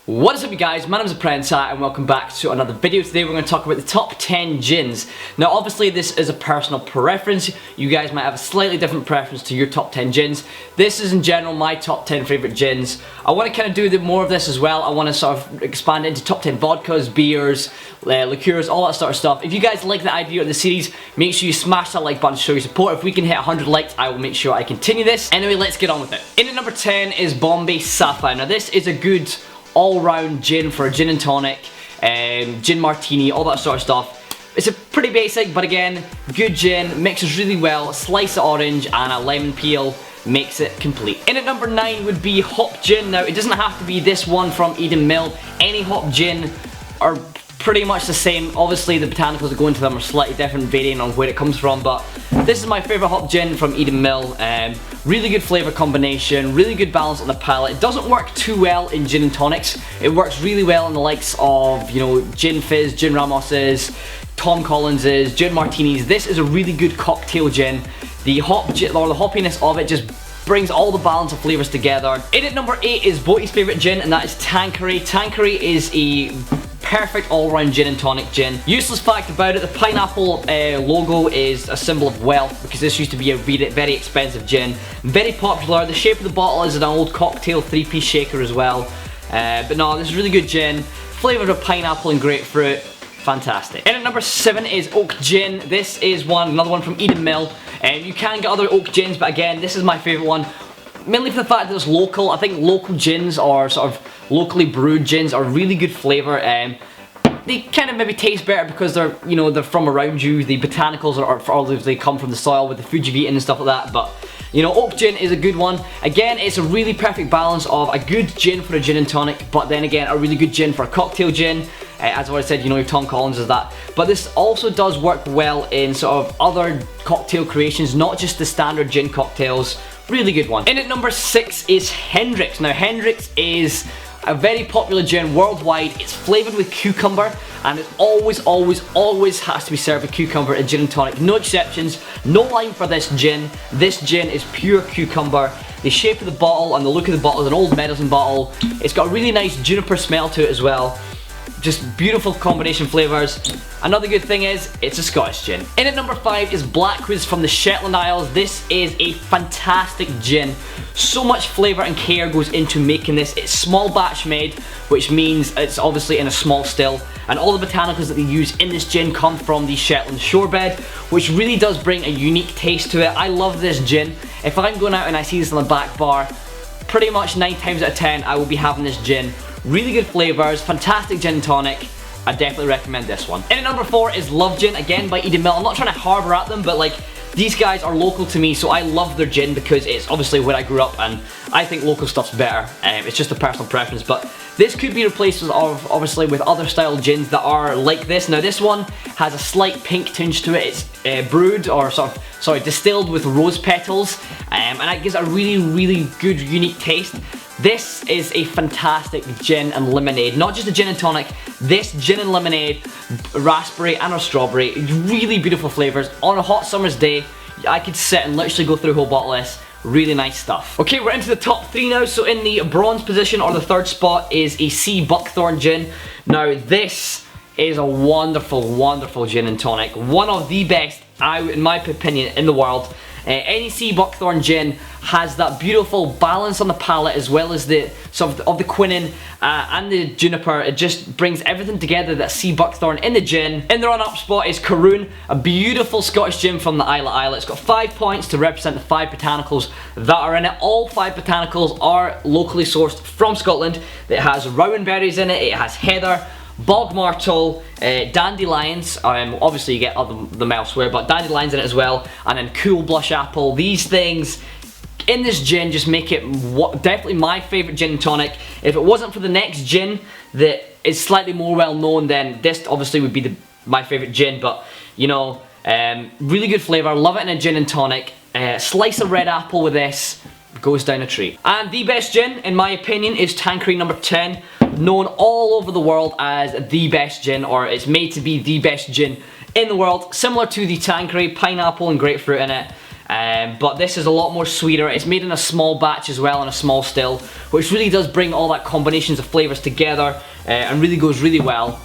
What is up you guys, my name is ThePrenti and welcome back to another video. Today we're going to talk about the top 10 gins. Now obviously this is a personal preference, you guys might have a slightly different preference to your top 10 gins. This is in general my top 10 favourite gins. I want to kind of do more of this as well. I want to sort of expand into top 10 vodkas, beers, liqueurs, all that sort of stuff. If you guys like the idea of the series, make sure you smash that like button to show your support. If we can hit 100 likes, I will make sure I continue this. Anyway, let's get on with it. In at number 10 is Bombay Sapphire. Now this is a good all-round gin for a gin and tonic, gin martini, all that sort of stuff. It's a pretty basic, but again, good gin, mixes really well. A slice of orange and a lemon peel makes it complete. In at number 9 would be hop gin. Now it doesn't have to be this one from Eden Mill. Any hop gin are pretty much the same. Obviously the botanicals that go into them are slightly different, varying on where it comes from, but this is my favourite hop gin from Eden Mill. Really good flavour combination, really good balance on the palate. It doesn't work too well in gin and tonics. It works really well in the likes of, you know, gin fizz, gin ramosses, Tom Collinses, gin martinis. This is a really good cocktail gin. The hop gin, or the hoppiness of it, just brings all the balance of flavours together. In at number 8 is Boaty's favourite gin, and that is Tanqueray. Tanqueray is a perfect all-round gin and tonic gin. Useless fact about it, the pineapple logo is a symbol of wealth, because this used to be a very expensive gin. Very popular. The shape of the bottle is an old cocktail 3-piece shaker as well. But no, this is really good gin. Flavoured with pineapple and grapefruit. Fantastic. In at number 7 is Oak Gin. This is another one from Eden Mill. You can get other oak gins, but again, this is my favourite one. Mainly for the fact that it's local. I think local gins, or sort of locally brewed gins, are really good flavour. They kind of maybe taste better because they're, you know, they're from around you. The botanicals they come from the soil with the food you've eaten and stuff like that. But you know, oak gin is a good one. Again, it's a really perfect balance of a good gin for a gin and tonic, but then again, a really good gin for a cocktail gin. As I already said, you know, Tom Collins is that. But this also does work well in sort of other cocktail creations, not just the standard gin cocktails. Really good one. In at number 6 is Hendrick's. Now Hendrick's is a very popular gin worldwide. It's flavoured with cucumber, and it always has to be served with cucumber in gin and tonic. No exceptions, no lime for this gin. This gin is pure cucumber. The shape of the bottle and the look of the bottle is an old medicine bottle. It's got a really nice juniper smell to it as well. Just beautiful combination flavours. Another good thing is, it's a Scottish gin. In at number 5 is Blackwood's from the Shetland Isles. This is a fantastic gin. So much flavour and care goes into making this. It's small batch made, which means it's obviously in a small still. And all the botanicals that they use in this gin come from the Shetland shorebed, which really does bring a unique taste to it. I love this gin. If I'm going out and I see this on the back bar, pretty much 9 times out of 10 I will be having this gin. Really good flavours, fantastic gin and tonic. I definitely recommend this one. In at number 4 is Love Gin, again by Eden Mill. I'm not trying to harbour at them, but like, these guys are local to me, so I love their gin because it's obviously where I grew up, and I think local stuff's better. It's just a personal preference, but this could be replaced with, obviously, with other style gins that are like this. Now this one has a slight pink tinge to it. It's brewed, or distilled with rose petals, and that gives it a really good, unique taste. This is a fantastic gin and lemonade. Not just a gin and tonic, this gin and lemonade, raspberry and or strawberry, really beautiful flavours. On a hot summer's day, I could sit and literally go through a whole bottle of this. Really nice stuff. Okay, we're into the top 3 now. So in the bronze position, or the 3rd spot, is a Sea Buckthorn gin. Now this is a wonderful gin and tonic. One of the best, in my opinion, in the world. Any Sea Buckthorn gin has that beautiful balance on the palate, as well as the sort of the quinine and the juniper. It just brings everything together, that Sea Buckthorn in the gin. In the run-up spot is Caroon, a beautiful Scottish gin from the Isle of Islay. It's got 5 points to represent the 5 botanicals that are in it. All 5 botanicals are locally sourced from Scotland. It has rowan berries in it, it has heather, bog myrtle, dandelions, obviously you get them elsewhere, but dandelions in it as well, and then cool blush apple. These things in this gin just make it definitely my favourite gin and tonic. If it wasn't for the next gin that is slightly more well known, then this obviously would be my favourite gin, but you know, really good flavour, love it in a gin and tonic. Slice of red apple with this goes down a treat. And the best gin, in my opinion, is Tanqueray number 10. Known all over the world as the best gin, or it's made to be the best gin in the world. Similar to the Tanqueray, pineapple and grapefruit in it. but this is a lot more sweeter. It's made in a small batch as well, in a small still, which really does bring all that combinations of flavours together and really goes really well.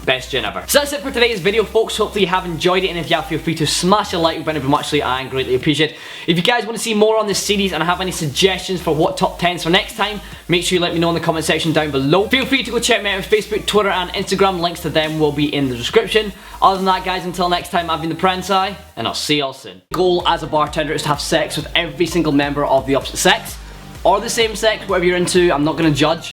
Best gin ever. So that's it for today's video, folks. Hopefully you have enjoyed it, and if you have, feel free to smash a like button. It would be muchly and greatly appreciated. If you guys want to see more on this series and have any suggestions for what top 10s for next time, make sure you let me know in the comment section down below. Feel free to go check me out on Facebook, Twitter and Instagram. Links to them will be in the description. Other than that, guys, until next time, I've been ThePrenti, and I'll see y'all soon. Goal as a bartender is to have sex with every single member of the opposite sex, or the same sex, whatever you're into. I'm not going to judge.